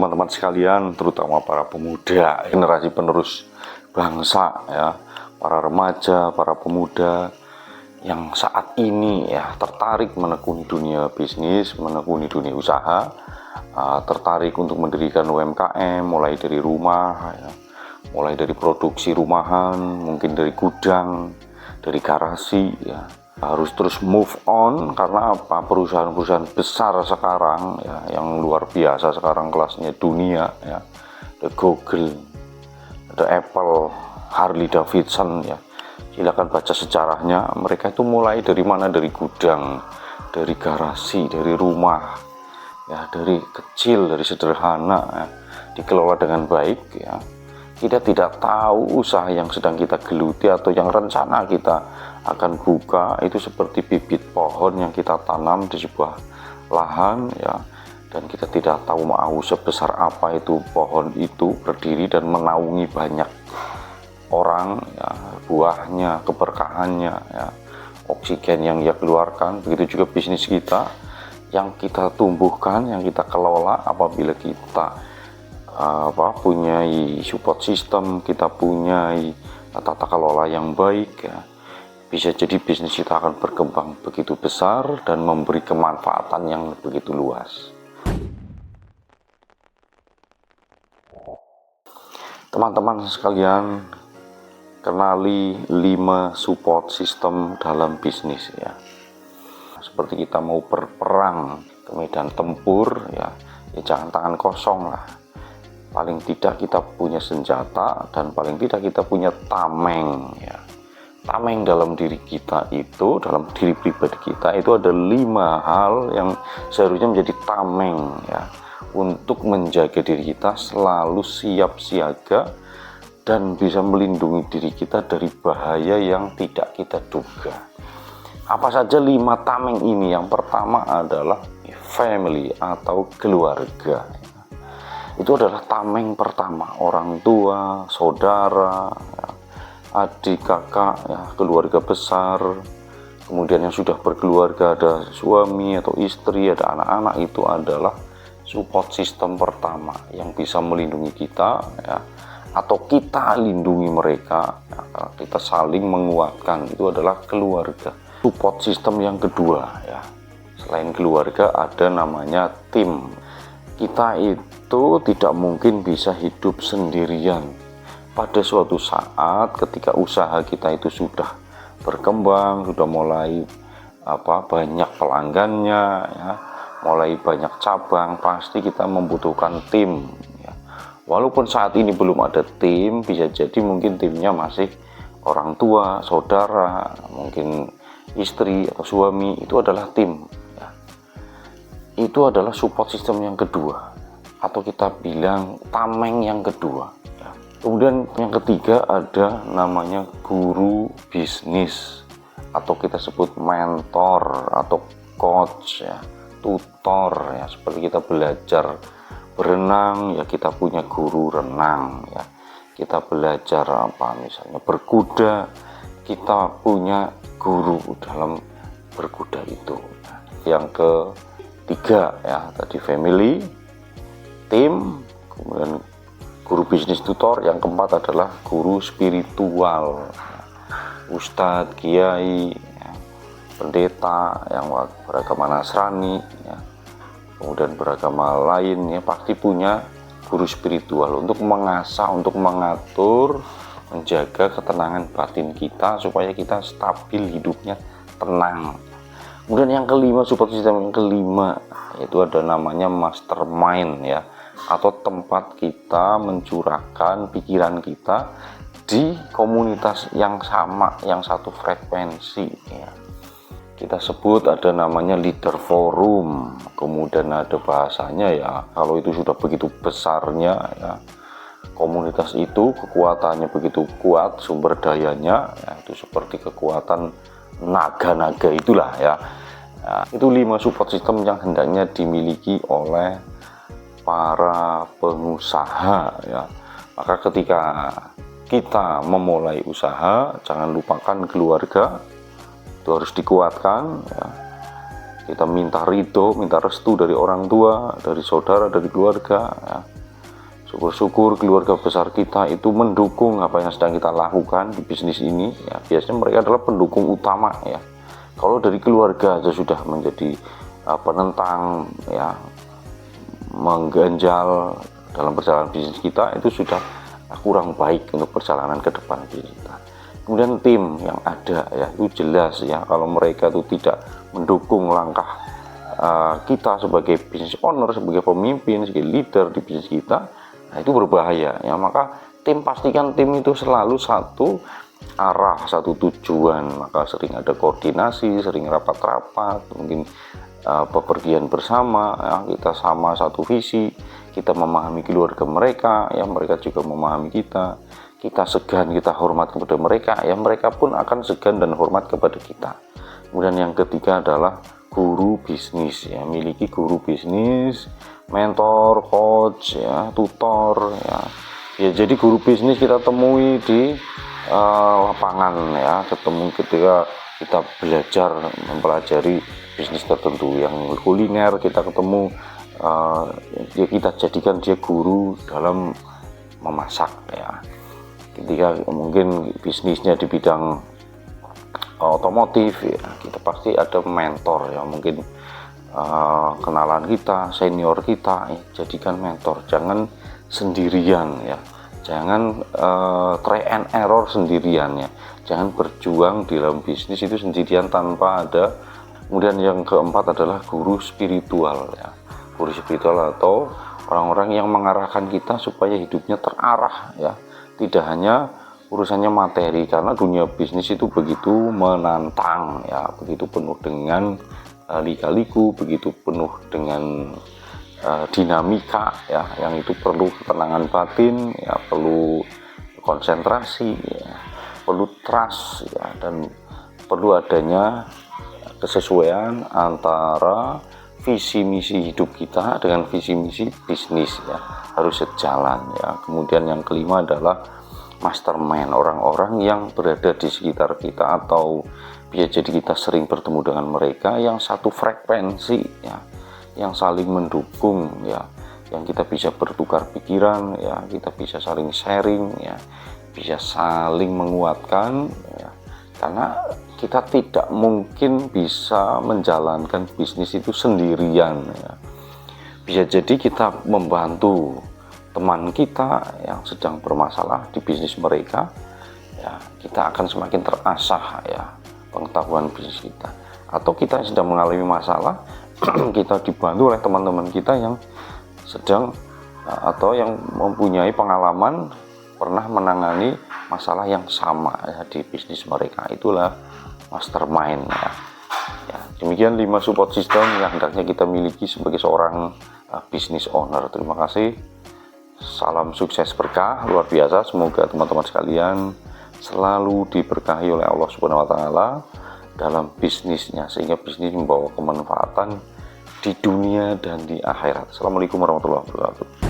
teman-teman sekalian, terutama para pemuda, generasi penerus bangsa ya, para remaja, para pemuda yang saat ini ya tertarik menekuni dunia bisnis, menekuni dunia usaha, tertarik untuk mendirikan UMKM mulai dari rumah ya, mulai dari produksi rumahan, mungkin dari gudang, dari garasi ya. Harus terus move on karena apa? Perusahaan-perusahaan besar sekarang ya, yang luar biasa sekarang kelasnya dunia ya, ada Google, ada Apple, Harley Davidson ya. Silakan baca sejarahnya. Mereka itu mulai dari mana? Dari gudang, dari garasi, dari rumah ya, dari kecil, dari sederhana ya, dikelola dengan baik ya. Kita tidak tahu usaha yang sedang kita geluti atau yang rencana kita akan buka itu seperti bibit pohon yang kita tanam di sebuah lahan ya, dan kita tidak tahu mau sebesar apa itu pohon itu berdiri dan menaungi banyak orang ya, buahnya, keberkahannya ya, oksigen yang ia keluarkan. Begitu juga bisnis kita yang kita tumbuhkan, yang kita kelola. Apabila kita punyai support system, kita punyai tata kelola yang baik ya, bisa jadi bisnis kita akan berkembang begitu besar dan memberi kemanfaatan yang begitu luas. Teman-teman sekalian, kenali 5 support system dalam bisnis ya. Seperti kita mau berperang ke medan tempur ya, jangan tangan kosong lah. Paling tidak kita punya senjata dan paling tidak kita punya tameng ya. Tameng dalam diri kita itu, dalam diri pribadi kita itu ada 5 hal yang seharusnya menjadi tameng ya, untuk menjaga diri kita selalu siap siaga dan bisa melindungi diri kita dari bahaya yang tidak kita duga. Apa saja 5 tameng ini? Yang pertama adalah family atau keluarga. Itu adalah tameng pertama, orang tua, saudara, ya, adik, kakak, ya, keluarga besar. Kemudian yang sudah berkeluarga, ada suami atau istri, ada anak-anak, itu adalah support system pertama yang bisa melindungi kita ya, atau kita lindungi mereka ya, karena kita saling menguatkan. Itu adalah keluarga. Support system yang kedua ya, selain keluarga ada namanya tim. Kita itu tidak mungkin bisa hidup sendirian. Pada suatu saat ketika usaha kita itu sudah berkembang, sudah mulai banyak pelanggannya ya, mulai banyak cabang, pasti kita membutuhkan tim ya. Walaupun saat ini belum ada tim, bisa jadi mungkin timnya masih orang tua, saudara, mungkin istri atau suami, itu adalah tim ya. Itu adalah support system yang kedua, atau kita bilang tameng yang kedua ya. Kemudian yang ketiga ada namanya guru bisnis, atau kita sebut mentor atau coach ya, tutor ya. Seperti kita belajar berenang ya, kita punya guru renang ya. Kita belajar misalnya berkuda, kita punya guru dalam berkuda itu. Yang ketiga ya, tadi family, tim, kemudian guru bisnis, tutor. Yang keempat adalah guru spiritual, ustadz, kiai ya, pendeta yang beragama Nasrani ya, kemudian beragama lain ya, pasti punya guru spiritual untuk mengasah, untuk mengatur, menjaga ketenangan batin kita supaya kita stabil hidupnya, tenang. Kemudian yang kelima, support system yang kelima, itu ada namanya mastermind ya, atau tempat kita mencurahkan pikiran kita di komunitas yang sama, yang satu frekuensi ya. Kita sebut ada namanya leader forum. Kemudian ada bahasanya ya, kalau itu sudah begitu besarnya ya, komunitas itu kekuatannya begitu kuat, sumber dayanya ya, itu seperti kekuatan naga-naga itulah ya. Nah, itu 5 support system yang hendaknya dimiliki oleh para pengusaha ya. Maka ketika kita memulai usaha, jangan lupakan keluarga, itu harus dikuatkan ya. Kita minta ridho, minta restu dari orang tua, dari saudara, dari keluarga ya. syukur-syukur keluarga besar kita itu mendukung apa yang sedang kita lakukan di bisnis ini ya. Biasanya mereka adalah pendukung utama ya. Kalau dari keluarga aja sudah menjadi penentang ya, mengganjal dalam perjalanan bisnis kita, itu sudah kurang baik untuk perjalanan ke depan bisnis kita. Kemudian tim yang ada ya, itu jelas ya, kalau mereka itu tidak mendukung langkah kita sebagai business owner, sebagai pemimpin, sebagai leader di bisnis kita, nah itu berbahaya ya. Maka pastikan tim itu selalu satu arah, satu tujuan. Maka sering ada koordinasi, sering rapat-rapat, mungkin bepergian bersama ya, kita sama satu visi, kita memahami keluarga mereka ya, mereka juga memahami kita segan, kita hormat kepada mereka ya, mereka pun akan segan dan hormat kepada kita. Kemudian yang ketiga adalah guru bisnis ya, miliki guru bisnis, mentor, coach ya, tutor ya. Ya jadi guru bisnis kita temui di lapangan ya, ketemu ketika kita belajar mempelajari bisnis tertentu. Yang kuliner kita ketemu ya, kita jadikan dia guru dalam memasak ya. Ketika mungkin bisnisnya di bidang otomotif ya, kita pasti ada mentor ya, mungkin kenalan kita, senior kita ya, jadikan mentor. Jangan sendirian ya, jangan try and error sendirian ya, jangan berjuang di dalam bisnis itu sendirian tanpa ada. Kemudian yang keempat adalah guru spiritual ya, guru spiritual atau orang-orang yang mengarahkan kita supaya hidupnya terarah ya, tidak hanya urusannya materi, karena dunia bisnis itu begitu menantang ya, begitu penuh dengan lika-liku, begitu penuh dengan dinamika ya, yang itu perlu ketenangan batin ya, perlu konsentrasi ya, perlu trust ya, dan perlu adanya kesesuaian antara visi misi hidup kita dengan visi misi bisnis ya, harus sejalan ya. Kemudian yang kelima adalah mastermind, orang-orang yang berada di sekitar kita atau bisa jadi kita sering bertemu dengan mereka yang satu frekuensi ya, yang saling mendukung ya, yang kita bisa bertukar pikiran ya, kita bisa saling sharing ya, bisa saling menguatkan ya. Karena kita tidak mungkin bisa menjalankan bisnis itu sendirian ya. Bisa jadi kita membantu teman kita yang sedang bermasalah di bisnis mereka ya, kita akan semakin terasah ya pengetahuan bisnis kita. Atau kita yang sedang mengalami masalah, kita dibantu oleh teman-teman kita yang sedang atau yang mempunyai pengalaman pernah menangani masalah yang sama ya, di bisnis mereka. Itulah mastermind ya. Ya, demikian 5 support system yang hendaknya kita miliki sebagai seorang business owner. Terima kasih. Salam sukses berkah luar biasa. Semoga teman-teman sekalian selalu diberkahi oleh Allah Subhanahu wa taala dalam bisnisnya, sehingga bisnis membawa kemanfaatan di dunia dan di akhirat. Assalamualaikum warahmatullahi wabarakatuh.